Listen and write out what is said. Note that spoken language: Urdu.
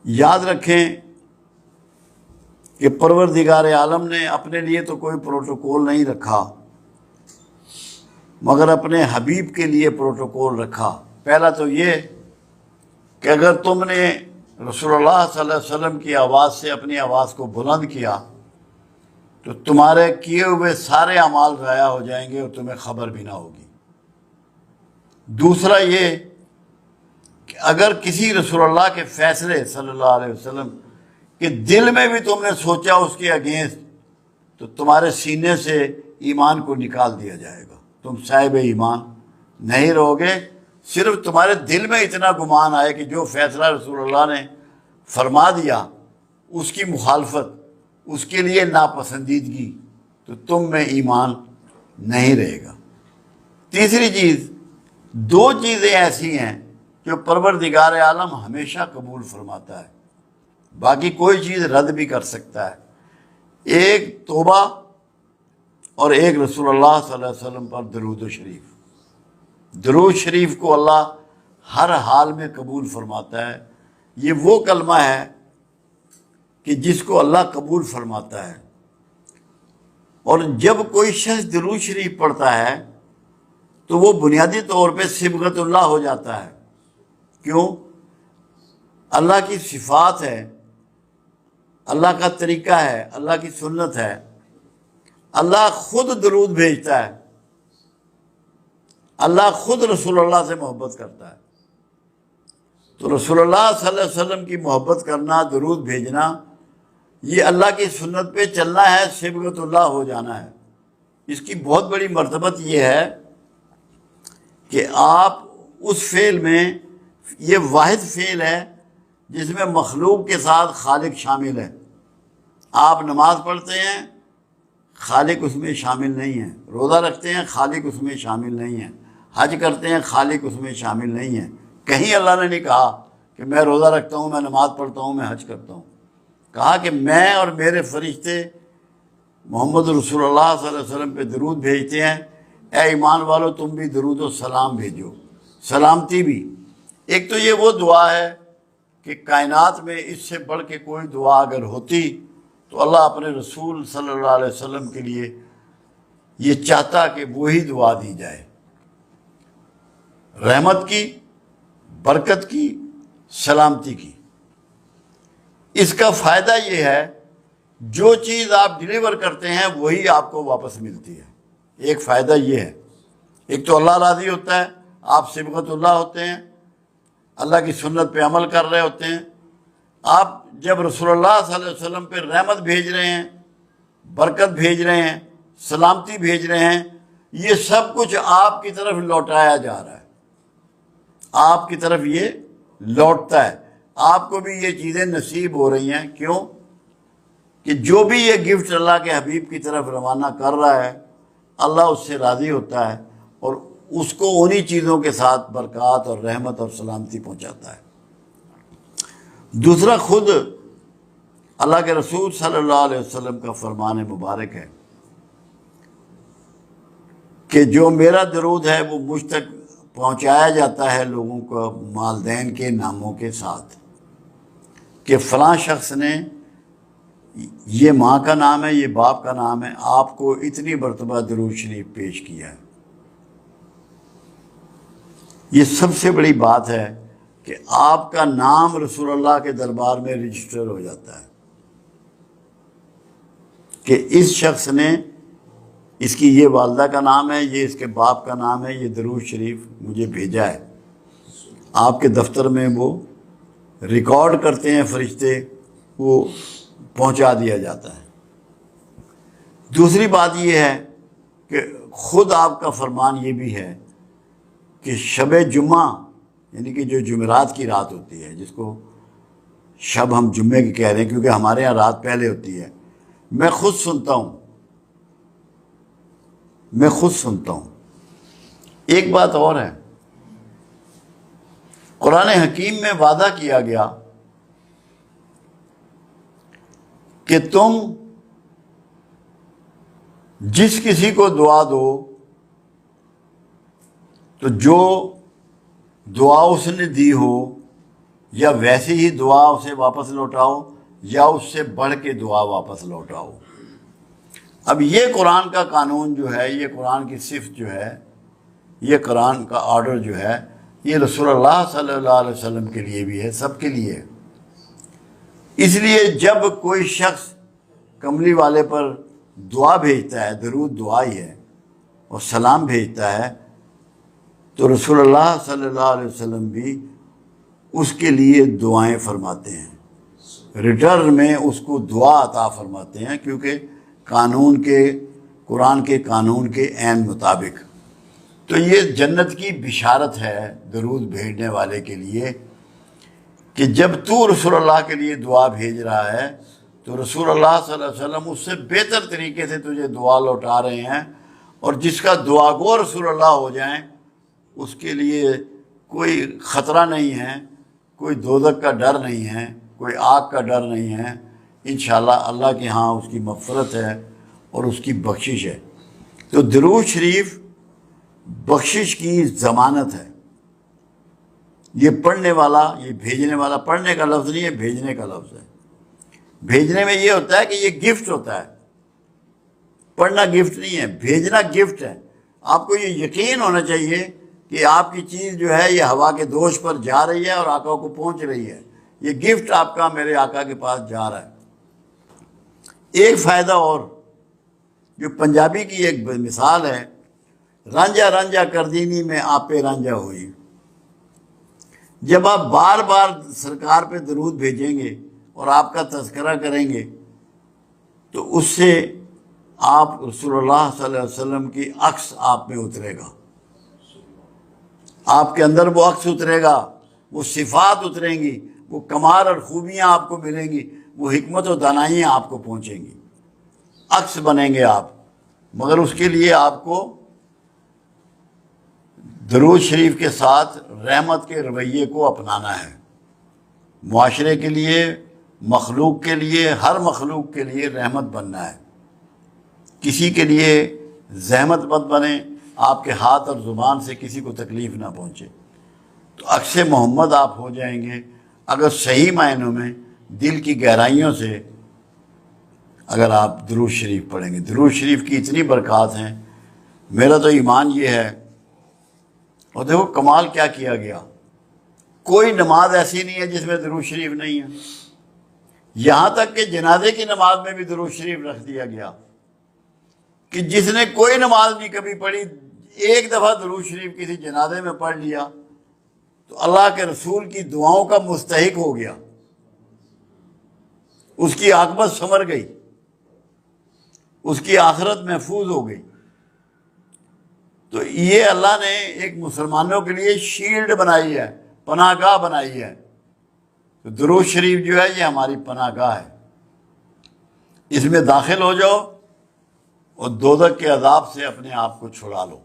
یاد رکھیں کہ پروردگار عالم نے اپنے لیے تو کوئی پروٹوکول نہیں رکھا، مگر اپنے حبیب کے لیے پروٹوکول رکھا۔ پہلا تو یہ کہ اگر تم نے رسول اللہ صلی اللہ علیہ وسلم کی آواز سے اپنی آواز کو بلند کیا تو تمہارے کیے ہوئے سارے اعمال ضائع ہو جائیں گے اور تمہیں خبر بھی نہ ہوگی۔ دوسرا یہ کہ اگر کسی رسول اللہ کے فیصلے صلی اللہ علیہ وسلم کہ دل میں بھی تم نے سوچا اس کے اگینسٹ، تو تمہارے سینے سے ایمان کو نکال دیا جائے گا، تم صاحب ایمان نہیں رہو گے۔ صرف تمہارے دل میں اتنا گمان آئے کہ جو فیصلہ رسول اللہ نے فرما دیا اس کی مخالفت، اس کے لیے ناپسندیدگی، تو تم میں ایمان نہیں رہے گا۔ تیسری چیز، دو چیزیں ایسی ہیں جو پروردگار عالم ہمیشہ قبول فرماتا ہے، باقی کوئی چیز رد بھی کر سکتا ہے، ایک توبہ اور ایک رسول اللہ صلی اللہ علیہ وسلم پر درود و شریف۔ درود شریف کو اللہ ہر حال میں قبول فرماتا ہے۔ یہ وہ کلمہ ہے کہ جس کو اللہ قبول فرماتا ہے، اور جب کوئی شخص درود شریف پڑھتا ہے تو وہ بنیادی طور پہ صبغت اللہ ہو جاتا ہے۔ کیوں؟ اللہ کی صفات ہے، اللہ کا طریقہ ہے، اللہ کی سنت ہے۔ اللہ خود درود بھیجتا ہے، اللہ خود رسول اللہ سے محبت کرتا ہے۔ تو رسول اللہ صلی اللہ علیہ وسلم کی محبت کرنا، درود بھیجنا، یہ اللہ کی سنت پہ چلنا ہے، صبغت اللہ ہو جانا ہے۔ اس کی بہت بڑی مرتبت یہ ہے کہ آپ اس فعل میں، یہ واحد فعل ہے جس میں مخلوق کے ساتھ خالق شامل ہے۔ آپ نماز پڑھتے ہیں، خالق اس میں شامل نہیں ہے، روزہ رکھتے ہیں، خالق اس میں شامل نہیں ہے، حج کرتے ہیں، خالق اس میں شامل نہیں ہے۔ کہیں اللہ نے نہیں کہا کہ میں روزہ رکھتا ہوں، میں نماز پڑھتا ہوں، میں حج کرتا ہوں۔ کہا کہ میں اور میرے فرشتے محمد رسول اللہ صلی اللہ علیہ وسلم پہ درود بھیجتے ہیں، اے ایمان والو تم بھی درود و سلام بھیجو، سلامتی بھی۔ ایک تو یہ وہ دعا ہے کہ کائنات میں اس سے بڑھ کے کوئی دعا اگر ہوتی تو اللہ اپنے رسول صلی اللہ علیہ وسلم کے لیے یہ چاہتا کہ وہی دعا دی جائے، رحمت کی، برکت کی، سلامتی کی۔ اس کا فائدہ یہ ہے جو چیز آپ ڈیلیور کرتے ہیں وہی آپ کو واپس ملتی ہے۔ ایک فائدہ یہ ہے، ایک تو اللہ راضی ہوتا ہے، آپ صبغت اللہ ہوتے ہیں، اللہ کی سنت پہ عمل کر رہے ہوتے ہیں۔ آپ جب رسول اللہ صلی اللہ علیہ وسلم پہ رحمت بھیج رہے ہیں، برکت بھیج رہے ہیں، سلامتی بھیج رہے ہیں، یہ سب کچھ آپ کی طرف لوٹایا جا رہا ہے، آپ کی طرف یہ لوٹتا ہے، آپ کو بھی یہ چیزیں نصیب ہو رہی ہیں۔ کیوں؟ کہ جو بھی یہ گفٹ اللہ کے حبیب کی طرف روانہ کر رہا ہے، اللہ اس سے راضی ہوتا ہے اور اس کو انہی چیزوں کے ساتھ برکات اور رحمت اور سلامتی پہنچاتا ہے۔ دوسرا، خود اللہ کے رسول صلی اللہ علیہ وسلم کا فرمان مبارک ہے کہ جو میرا درود ہے وہ مجھ تک پہنچایا جاتا ہے لوگوں کو والدین کے ناموں کے ساتھ، کہ فلاں شخص نے، یہ ماں کا نام ہے، یہ باپ کا نام ہے، آپ کو اتنی مرتبہ درود شریف پیش کیا ہے۔ یہ سب سے بڑی بات ہے کہ آپ کا نام رسول اللہ کے دربار میں رجسٹر ہو جاتا ہے کہ اس شخص نے، اس کی یہ والدہ کا نام ہے، یہ اس کے باپ کا نام ہے، یہ درود شریف مجھے بھیجا ہے۔ آپ کے دفتر میں وہ ریکارڈ کرتے ہیں فرشتے، وہ پہنچا دیا جاتا ہے۔ دوسری بات یہ ہے کہ خود آپ کا فرمان یہ بھی ہے کہ شب جمعہ، یعنی کہ جو جمعرات کی رات ہوتی ہے، جس کو شب ہم جمعے کی کہہ رہے ہیں کیونکہ ہمارے ہاں رات پہلے ہوتی ہے، میں خود سنتا ہوں، میں خود سنتا ہوں۔ ایک بات اور ہے، قرآن حکیم میں وعدہ کیا گیا کہ تم جس کسی کو دعا دو تو جو دعا اس نے دی ہو یا ویسے ہی دعا اسے واپس لوٹاؤ یا اس سے بڑھ کے دعا واپس لوٹاؤ۔ اب یہ قرآن کا قانون جو ہے، یہ قرآن کی صفت جو ہے، یہ قرآن کا آرڈر جو ہے، یہ رسول اللہ صلی اللہ علیہ وسلم کے لیے بھی ہے، سب کے لیے ہے۔ اس لیے جب کوئی شخص کملی والے پر دعا بھیجتا ہے، درود دعا ہی ہے، اور سلام بھیجتا ہے، تو رسول اللہ صلی اللہ علیہ وسلم بھی اس کے لیے دعائیں فرماتے ہیں، ریٹرن میں اس کو دعا عطا فرماتے ہیں، کیونکہ قرآن کے قانون کے عین مطابق۔ تو یہ جنت کی بشارت ہے درود بھیجنے والے کے لیے کہ جب تو رسول اللہ کے لیے دعا بھیج رہا ہے تو رسول اللہ صلی اللہ علیہ وسلم اس سے بہتر طریقے سے تجھے دعا لوٹا رہے ہیں، اور جس کا دعا گو رسول اللہ ہو جائیں اس کے لیے کوئی خطرہ نہیں ہے، کوئی دوزخ کا ڈر نہیں ہے، کوئی آگ کا ڈر نہیں ہے۔ انشاءاللہ اللہ کے ہاں اس کی مغفرت ہے اور اس کی بخشش ہے۔ تو درود شریف بخشش کی ضمانت ہے۔ یہ پڑھنے والا، یہ بھیجنے والا، پڑھنے کا لفظ نہیں ہے، بھیجنے کا لفظ ہے۔ بھیجنے میں یہ ہوتا ہے کہ یہ گفٹ ہوتا ہے، پڑھنا گفٹ نہیں ہے، بھیجنا گفٹ ہے۔ آپ کو یہ یقین ہونا چاہیے کہ آپ کی چیز جو ہے یہ ہوا کے دوش پر جا رہی ہے اور آقا کو پہنچ رہی ہے، یہ گفٹ آپ کا میرے آقا کے پاس جا رہا ہے۔ ایک فائدہ اور، جو پنجابی کی ایک مثال ہے، رانجھا رانجھا کردینی میں آپے رانجھا ہوئی۔ جب آپ بار بار سرکار پہ درود بھیجیں گے اور آپ کا تذکرہ کریں گے تو اس سے آپ رسول اللہ صلی اللہ علیہ وسلم کی عکس آپ میں اترے گا، آپ کے اندر وہ عکس اترے گا، وہ صفات اتریں گی، وہ کمال اور خوبیاں آپ کو ملیں گی، وہ حکمت و دانائیاں آپ کو پہنچیں گی، عکس بنیں گے آپ۔ مگر اس کے لیے آپ کو درود شریف کے ساتھ رحمت کے رویے کو اپنانا ہے، معاشرے کے لیے، مخلوق کے لیے، ہر مخلوق کے لیے رحمت بننا ہے۔ کسی کے لیے زحمت مت بنے، آپ کے ہاتھ اور زبان سے کسی کو تکلیف نہ پہنچے، تو عکس محمد آپ ہو جائیں گے اگر صحیح معنوں میں دل کی گہرائیوں سے اگر آپ درود شریف پڑھیں گے۔ درود شریف کی اتنی برکات ہیں، میرا تو ایمان یہ ہے۔ اور دیکھو کمال کیا کیا گیا، کوئی نماز ایسی نہیں ہے جس میں درود شریف نہیں ہے، یہاں تک کہ جنازے کی نماز میں بھی درود شریف رکھ دیا گیا کہ جس نے کوئی نماز نہیں کبھی پڑھی، ایک دفعہ درود شریف کسی جنازے میں پڑھ لیا تو اللہ کے رسول کی دعاؤں کا مستحق ہو گیا، اس کی عاقبت سنور گئی، اس کی آخرت محفوظ ہو گئی۔ تو یہ اللہ نے ایک مسلمانوں کے لیے شیلڈ بنائی ہے، پناہ گاہ بنائی ہے۔ تو درود شریف جو ہے یہ ہماری پناہ گاہ ہے، اس میں داخل ہو جاؤ اور دوزخ کے عذاب سے اپنے آپ کو چھڑا لو۔